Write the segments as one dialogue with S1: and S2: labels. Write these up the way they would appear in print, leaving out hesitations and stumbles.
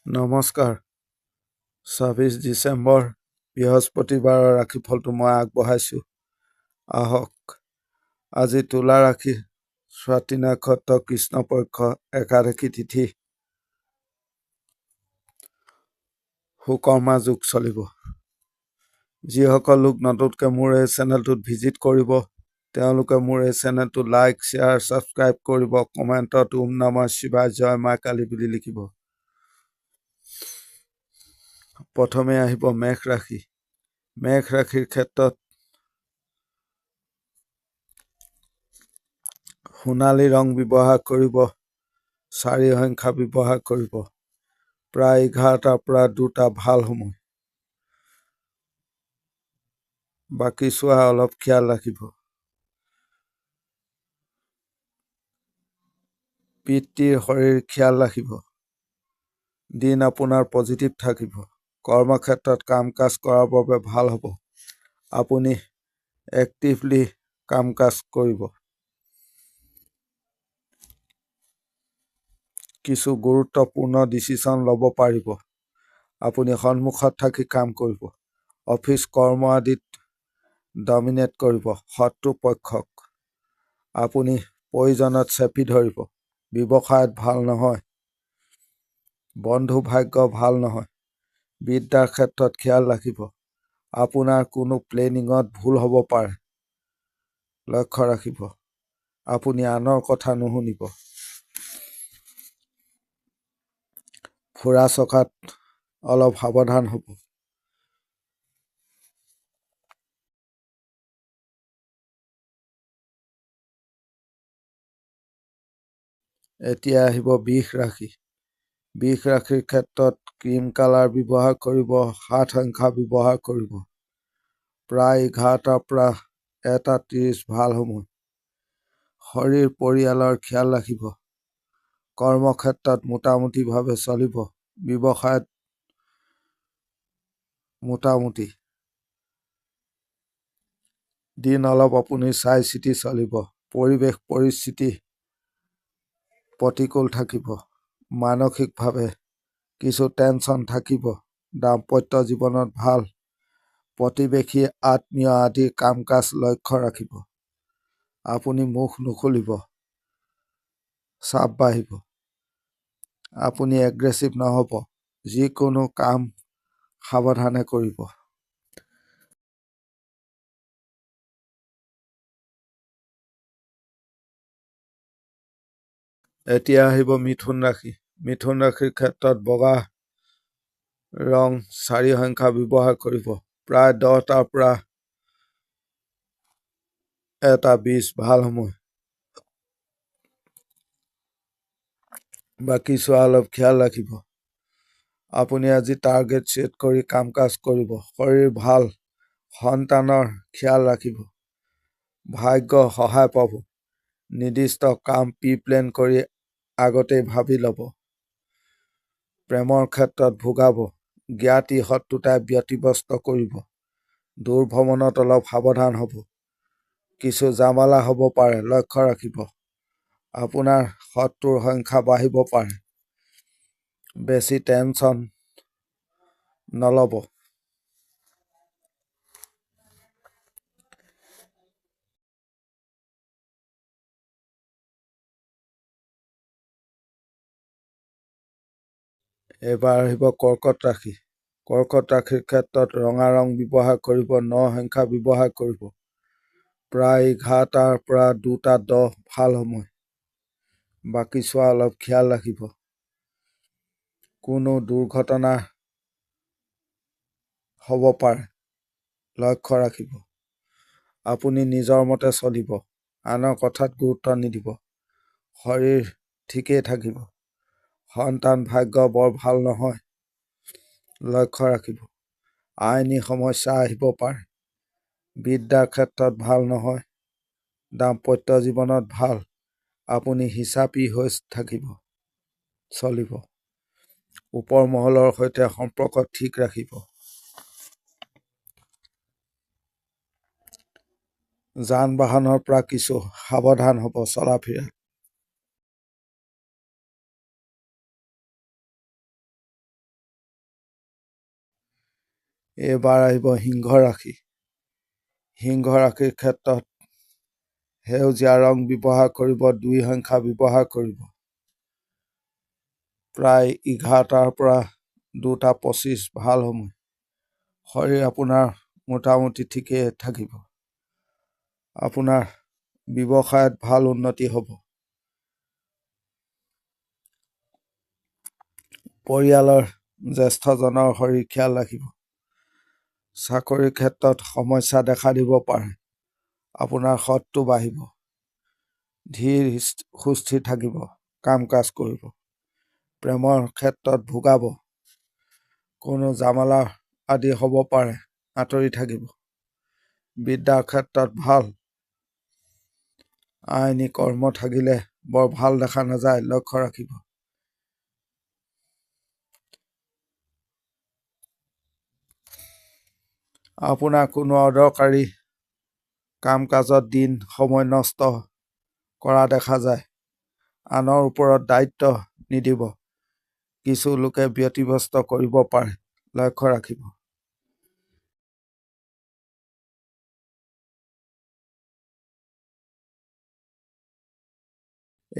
S1: নমস্কাৰ। ২৬ ডিচেম্বৰ বৃহস্পতিবাৰৰ ৰাশিফলটো মই আগবঢ়াইছোঁ। আহক আজি তুলা ৰাশি, স্বাতি নক্ষত্ৰ, কৃষ্ণপক্ষ, একাদশী তিথি, সুকৰ্মা যুগ চলিব। যিসকল লোক নতুনকৈ মোৰ এই চেনেলটোত ভিজিট কৰিব তেওঁলোকে মোৰ এই চেনেলটো লাইক, শ্বেয়াৰ, ছাবস্ক্ৰাইব কৰিব। কমেণ্টত ওম নমঃ শিৱায়, জয় মা কালী বুলি লিখিব। প্ৰথমে আহিব মেঘ ৰাশি। মেঘ ৰাশিৰ ক্ষেত্ৰত সোণালী ৰং ব্যৱহাৰ কৰিব, 4 সংখ্যা ব্যৱহাৰ কৰিব। প্ৰায় 11টাৰ পৰা 2টা ভাল সময়। বাকী চোৱা অলপ খেয়াল ৰাখিব। পিতৃৰ শৰীৰ খেয়াল ৰাখিব। দিন আপোনাৰ পজিটিভ থাকিব। কৰ্মক্ষেত্ৰত কাম কাজ কৰাৰ বাবে ভাল হ'ব। আপুনি এক্টিভলি কাম কাজ কৰিব। কিছু গুৰুত্বপূৰ্ণ ডিচিশ্যন ল'ব পাৰিব। আপুনি সন্মুখত থাকি কাম কৰিব। অফিচ কৰ্ম আদিত ডমিনেট কৰিব শত্ৰুপক্ষক। আপুনি প্ৰয়োজনত চেপি ধৰিব। ব্যৱসায়ত ভাল নহয়। বন্ধু ভাগ্য ভাল নহয়। বিদ্যাৰ ক্ষেত্ৰত খেয়াল ৰাখিব। আপোনাৰ কোনো প্লেনিঙত ভুল হ'ব পাৰে। লক্ষ্য ৰাখিব। আপুনি আনৰ কথা নুশুনিব। ফুৰা চকাত অলপ সাৱধান হ'ব। এতিয়া আহিব বৃষ ৰাশি। বৃষ ৰাশিৰ ক্ষেত্ৰত ক্ৰীম কালাৰ ব্যৱহাৰ কৰিব, 7 সংখ্যা ব্যৱহাৰ কৰিব। প্ৰায় 11টাৰ পৰা 1:30 ভাল সময়। শৰীৰ পৰিয়ালৰ খেয়াল ৰাখিব। কৰ্মক্ষেত্ৰত মোটামুটিভাৱে চলিব। ব্যৱসায়ত মোটামুটি। দিন অলপ আপুনি চাই চিতি চলিব। পৰিৱেশ পৰিস্থিতি প্ৰতিকূল থাকিব। মানসিকভাৱে কিছু টেনচন থাকিব। দাম্পত্য জীৱনত ভাল। প্ৰতিবেশী আত্মীয় আদিৰ কাম কাজ লক্ষ্য ৰাখিব। আপুনি মুখ নুখুলিব। চাপ বাঢ়িব। আপুনি এগ্ৰেছিভ নহ'ব। যিকোনো কাম সাৱধানে কৰিব। এতিয়া আহিব মিথুন ৰাশি। মিথুন ৰাশিৰ ক্ষেত্ৰত বগা ৰং 4 সংখ্যা ব্যৱহাৰ কৰিব। প্ৰায় 10টাৰ পৰা 1:20 ভাল সময়। বাকী চোৱা অলপ খেয়াল ৰাখিব। আপুনি আজি টাৰ্গেট ছেট কৰি কাম কাজ কৰিব। শৰীৰ ভাল। সন্তানৰ খেয়াল ৰাখিব। ভাগ্য সহায় পাব। নিৰ্দিষ্ট কাম প্লেন কৰি আগতেই ভাবি ল'ব। প্ৰেমৰ ক্ষেত্ৰত ভোগাব। জ্ঞাতি শত্ৰুতাই ব্যতিব্যস্ত কৰিব। দূৰ ভ্ৰমণত অলপ সাৱধান হ'ব। কিছু জামালা হ'ব পাৰে, লক্ষ্য ৰাখিব। আপোনাৰ শত্ৰুৰ সংখ্যা বাঢ়িব পাৰে। বেছি টেনচন নল'ব। এবাৰ আহিব কৰ্কট ৰাশি। কৰ্কট ৰাশিৰ ক্ষেত্ৰত ৰঙা ৰং ব্যৱহাৰ কৰিব, 9 সংখ্যা ব্যৱহাৰ কৰিব। প্ৰায় 11টাৰ পৰা 2:10 ভাল সময়। বাকী চোৱা অলপ খেয়াল ৰাখিব। কোনো দুৰ্ঘটনা হ'ব পাৰে, লক্ষ্য ৰাখিব। আপুনি নিজৰ মতে চলিব। আনৰ কথাত গুৰুত্ব নিদিব। শৰীৰ ঠিকেই থাকিব। সন্তান ভাগ্য বৰ ভাল নহয়, লক্ষ্য ৰাখিব। আইনী সমস্যা আহিব পাৰে। বিদ্যাৰ ক্ষেত্ৰত ভাল নহয়। দাম্পত্য জীৱনত ভাল। আপুনি হিচাপী হৈ থাকিব, চলিব। ওপৰ মহলৰ সৈতে সম্পৰ্ক ঠিক ৰাখিব। যান বাহনৰ পৰা কিছু সাৱধান হ'ব চলা ফিৰাত। এইবাৰ আহিব সিংহ ৰাশি। সিংহ ৰাশিৰ ক্ষেত্ৰত সেউজীয়া ৰং ব্যৱহাৰ কৰিব, 2 সংখ্যা ব্যৱহাৰ কৰিব। প্ৰায় 11টাৰ পৰা 2:25 ভাল সময়। শৰীৰ আপোনাৰ মোটামুটি ঠিকেই থাকিব। আপোনাৰ ব্যৱসায়ত ভাল উন্নতি হ'ব। পৰিয়ালৰ জ্যেষ্ঠজনৰ শৰীৰ খিয়াল ৰাখিব। চাকৰিৰ ক্ষেত্ৰত সমস্যা দেখা দিব পাৰে। আপোনাৰ সৎটো বাঢ়িব। ধীৰ সুস্থিৰ থাকিব, কাম কাজ কৰিব। প্ৰেমৰ ক্ষেত্ৰত ভোগাব। কোনো জামালা আদি হ'ব পাৰে, আঁতৰি থাকিব। বিদ্যাৰ ক্ষেত্ৰত ভাল। আইনী কৰ্ম থাকিলে বৰ ভাল দেখা নাযায়, লক্ষ্য ৰাখিব। আপোনাৰ কোনো অদৰকাৰী কাম কাজত দিন সময় নষ্ট কৰা দেখা যায়। আনৰ ওপৰত দায়িত্ব নিদিব। কিছু লোকে ব্যতিব্যস্ত কৰিব পাৰে, লক্ষ্য ৰাখিব।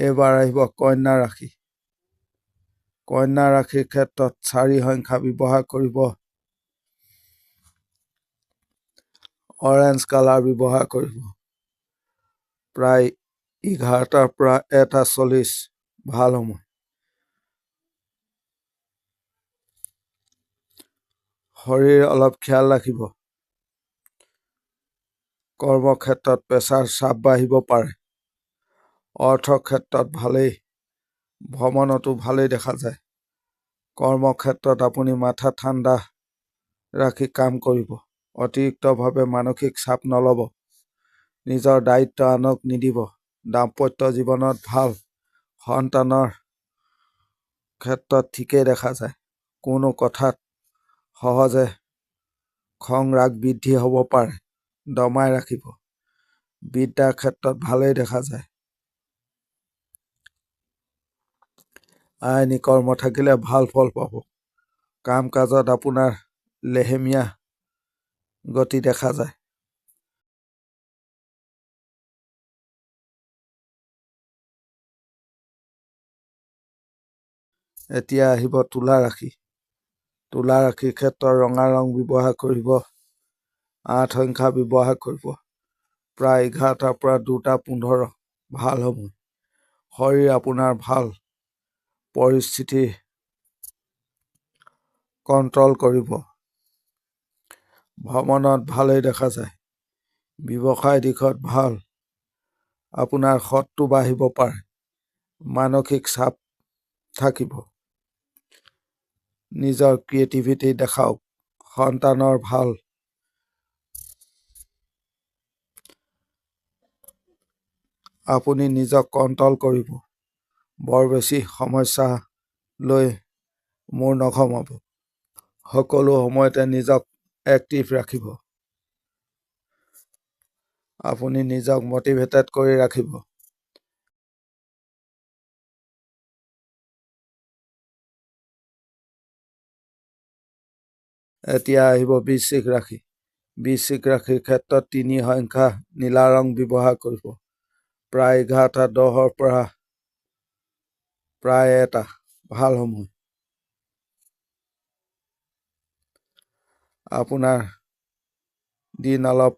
S1: এইবাৰ আহিব কন্যা ৰাশি। কন্যা ৰাশিৰ ক্ষেত্ৰত 4 সংখ্যা ব্যৱহাৰ কৰিব। অৰেঞ্জ কালাৰ ব্যৱহাৰ কৰিব। প্ৰায় 11টাৰ পৰা 1:40 ভাল সময়। শৰীৰ অলপ খিয়াল ৰাখিব। কৰ্মক্ষেত্ৰত প্ৰেছাৰ চাপ বাঢ়িব পাৰে। অৰ্থৰ ক্ষেত্ৰত ভালেই, ভ্ৰমণতো ভালেই দেখা যায়। কৰ্মক্ষেত্ৰত আপুনি মাথা ঠাণ্ডা ৰাখি কাম কৰিব। অতিৰিক্তভাৱে মানসিক চাপ নল'ব। নিজৰ দায়িত্ব আনক নিদিব। দাম্পত্য জীৱনত ভাল। সন্তানৰ ক্ষেত্ৰত ঠিকেই দেখা যায়। কোনো কথাত সহজে খং ৰাগ বৃদ্ধি হ'ব পাৰে, দমাই ৰাখিব। বিদ্যাৰ ক্ষেত্ৰত ভালেই দেখা যায়। আইনী কৰ্ম থাকিলে ভাল ফল পাব। কাম কাজত আপোনাৰ লেহেমীয়া গতি দেখা যায়। এতিয়া আহিব তুলা ৰাশি। তুলা ৰাশিৰ ক্ষেত্ৰত ৰঙা ৰং ব্যৱহাৰ কৰিব। 8 সংখ্যা ব্যৱহাৰ কৰিব। প্ৰায় 11টাৰ পৰা 2:15 ভাল সময়। শৰীৰ আপোনাৰ ভাল। পৰিস্থিতি কণ্ট্ৰল কৰিব। ভ্ৰমণত ভালেই দেখা যায়। ব্যৱসায় দিশত ভাল। আপোনাৰ সৎটো বাঢ়িব পাৰে। মানসিক চাপ থাকিব। নিজৰ ক্ৰিয়েটিভিটি দেখাওক। সন্তানৰ ভাল। আপুনি নিজক কণ্ট্ৰল কৰিব। বৰ বেছি সমস্যা লৈ মূৰ নঘমাব। সকলো সময়তে নিজক এক্টিভ ৰাখিব। আপুনি নিজক মটিভেটেড কৰি ৰাখিব। এতিয়া আহিব বৃশ্চিক ৰাশি। বৃশ্চিক ৰাশিৰ ক্ষেত্ৰত 3 সংখ্যা নীলা ৰং ব্যৱহাৰ কৰিব। প্ৰায় 11:10 পৰা প্ৰায় 1টা ভাল সময়। আপোনাৰ দিন অলপ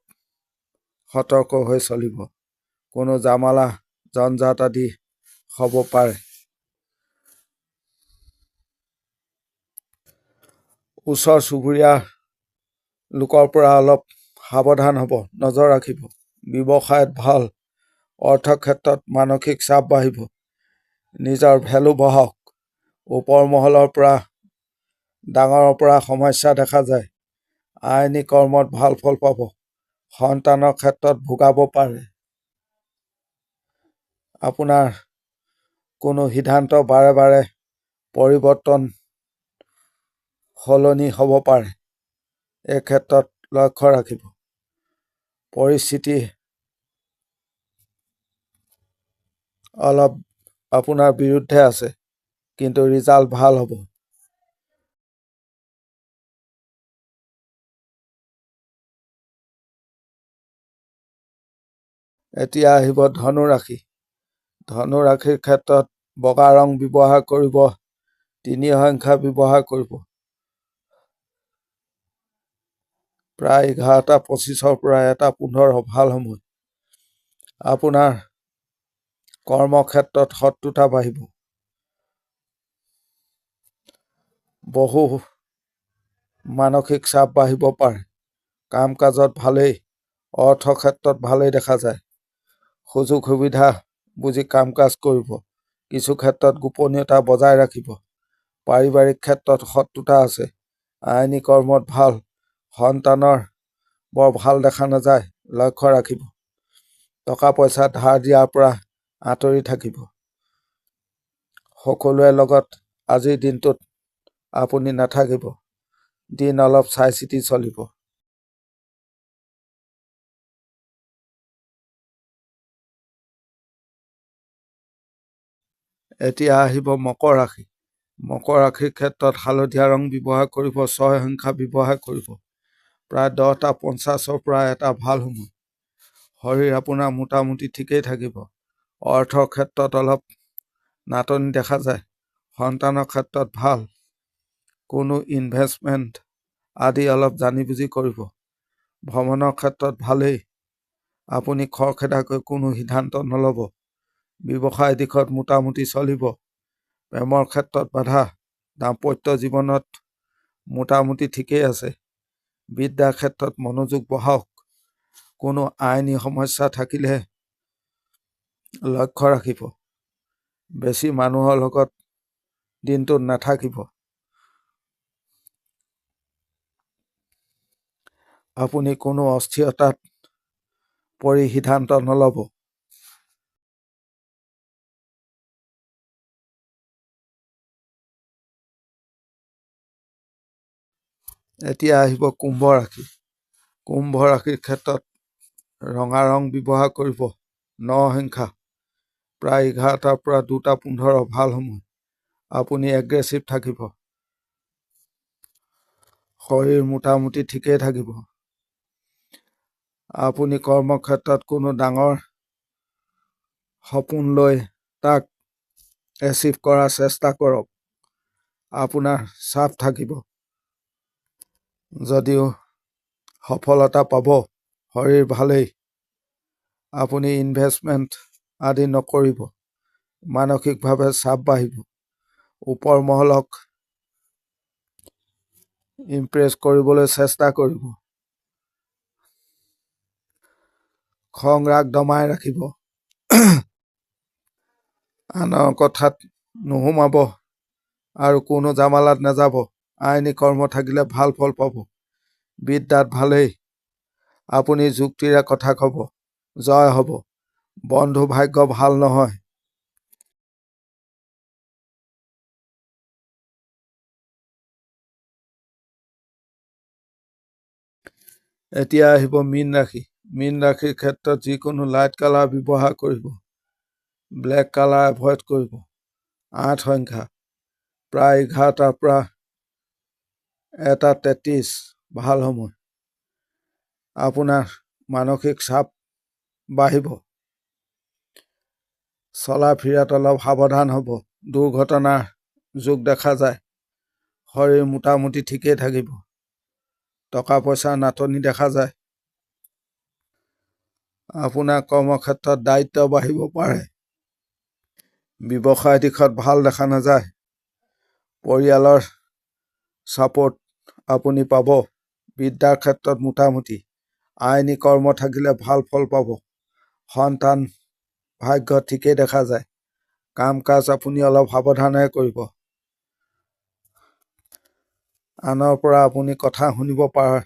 S1: সতৰ্ক হৈ চলিব। কোনো জামালা জঞ্জাত আদি হ'ব পাৰে। ওচৰ চুবুৰীয়া লোকৰ পৰা অলপ সাৱধান হ'ব, নজৰ ৰাখিব। ব্যৱসায়ত ভাল। অৰ্থ ক্ষেত্ৰত মানসিক চাপ বাঢ়িব। নিজৰ ভেলু বঢ়াওক। ওপৰ মহলৰ পৰা ডাঙৰৰ পৰা সমস্যা দেখা যায়। আইনী কৰ্মত ভাল ফল পাব। সন্তানৰ ক্ষেত্ৰত ভোগাব পাৰে। আপোনাৰ কোনো সিদ্ধান্ত বাৰে বাৰে পৰিৱৰ্তন সলনি হ'ব পাৰে। এই ক্ষেত্ৰত লক্ষ্য ৰাখিব। পৰিস্থিতি অলপ আপোনাৰ বিৰুদ্ধে আছে, কিন্তু ৰিজাল্ট ভাল হ'ব। এতিয়া আহিব ধনুৰাশি। ধনুৰাশিৰ ক্ষেত্ৰত বগা ৰং ব্যৱহাৰ কৰিব, 3 সংখ্যা ব্যৱহাৰ কৰিব। প্ৰায় 11:25 পৰা 1:15 ভাল সময়। আপোনাৰ কৰ্মক্ষেত্ৰত শত্ৰুতা বাঢ়িব। বহু মানসিক চাপ বাঢ়িব পাৰে। কাম কাজত ভালেই, অৰ্থ ক্ষেত্ৰত ভালেই দেখা যায়। সুযোগ সুবিধা বুজি কাম কাজ কৰিব। কিছু ক্ষেত্ৰত গোপনীয়তা বজাই ৰাখিব। পাৰিবাৰিক ক্ষেত্ৰত শত্ৰুতা আছে। আইনী কৰ্মত ভাল। সন্তানৰ বৰ ভাল দেখা নাযায়, লক্ষ্য ৰাখিব। টকা পইচা ধাৰ দিয়াৰ পৰা আঁতৰি থাকিব। সকলোৰে লগত আজিৰ দিনটোত আপুনি নাথাকিব। দিন অলপ চাই চিতি চলিব। এতিয়া আহিব মকৰ ৰাশি। মকৰ ৰাশিৰ ক্ষেত্ৰত হালধীয়া ৰং ব্যৱহাৰ কৰিব, 6 সংখ্যা ব্যৱহাৰ কৰিব। প্ৰায় 10:50 পৰা 1 ভাল সময়। শৰীৰ আপোনাৰ মোটামুটি ঠিকেই থাকিব। অৰ্থৰ ক্ষেত্ৰত অলপ নাটনি দেখা যায়। সন্তানৰ ক্ষেত্ৰত ভাল। কোনো ইনভেষ্টমেণ্ট আদি অলপ জানি বুজি কৰিব। ভ্ৰমণৰ ক্ষেত্ৰত ভালেই। আপুনি খৰখেদাকৈ কোনো সিদ্ধান্ত নল'ব। ব্যৱসায় দিশত মোটামুটি চলিব। প্ৰেমৰ ক্ষেত্ৰত বাধা। দাম্পত্য জীৱনত মোটামুটি ঠিকেই আছে। বিদ্যাৰ ক্ষেত্ৰত মনোযোগ বহাওক। কোনো আইনী সমস্যা থাকিলে লক্ষ্য ৰাখিব। বেছি মানুহৰ লগত দিনটোত নাথাকিব। আপুনি কোনো অস্থিৰতাত পৰি সিদ্ধান্ত নল'ব। এতিয়া আহিব কুম্ভ ৰাশি। কুম্ভ ৰাশিৰ ক্ষেত্ৰত ৰঙা ৰং ব্যৱহাৰ কৰিব, 9 সংখ্যা। প্ৰায় 11টাৰ পৰা 2:15 ভাল সময়। আপুনি এগ্ৰেছিভ থাকিব। শৰীৰ মোটামুটি ঠিকেই থাকিব। আপুনি কৰ্মক্ষেত্ৰত কোনো ডাঙৰ সপোন লৈ তাক এচিভ কৰাৰ চেষ্টা কৰক। আপোনাৰ চাপ থাকিব। যদিও সফলতা পাব, শৰীৰ ভালেই। আপুনি ইনভেষ্টমেণ্ট আদি নকৰিব। মানসিকভাৱে চাপ বাঢ়িব। ওপৰ মহলক ইমপ্ৰেছ কৰিবলৈ চেষ্টা কৰিব। খং ৰাগ দমাই ৰাখিব। আনৰ কথাত নুসুমাব আৰু কোনো জামালাত নাযাব। আইনী কৰ্ম থাকিলে ভাল ফল পাব। বিদ্যাত ভালেই। আপুনি যুক্তিৰে কথা ক'ব, জয় হ'ব। বন্ধু ভাগ্য ভাল নহয়। এতিয়া আহিব মীন ৰাশি। মীন ৰাশিৰ ক্ষেত্ৰত যিকোনো লাইট কালাৰ ব্যৱহাৰ কৰিব। ব্লেক কালাৰ এভইড কৰিব। 8 সংখ্যা। প্ৰায় 11টাৰ পৰা 1:33 ভাল সময়। আপোনাৰ মানসিক চাপ বাঢ়িব। চলা ফিৰাত অলপ সাৱধান হ'ব। দুৰ্ঘটনাৰ যোগ দেখা যায়। শৰীৰ মোটামুটি ঠিকেই থাকিব। টকা পইচাৰ নাটনি দেখা যায়। আপোনাৰ কৰ্মক্ষেত্ৰত দায়িত্ব বাঢ়িব পাৰে। ব্যৱসায় দিশত ভাল দেখা নাযায়। পৰিয়ালৰ ছাপোৰ্ট আপুনি পাব। বিদ্যাৰ ক্ষেত্ৰত মোটামুটি। আইনী কৰ্ম থাকিলে ভাল ফল পাব। সন্তান ভাগ্য ঠিকেই দেখা যায়। কাম কাজ আপুনি অলপ সাৱধানেৰে কৰিব। আনৰ পৰা আপুনি কথা শুনিব পাৰে।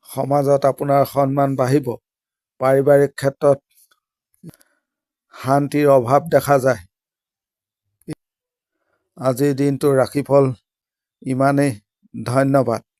S1: সমাজত আপোনাৰ সন্মান বাঢ়িব। পাৰিবাৰিক ক্ষেত্ৰত শান্তিৰ অভাৱ দেখা যায়। আজিৰ দিনটোৰ ৰাশিফল ইমানেই। ধন্যবাদ।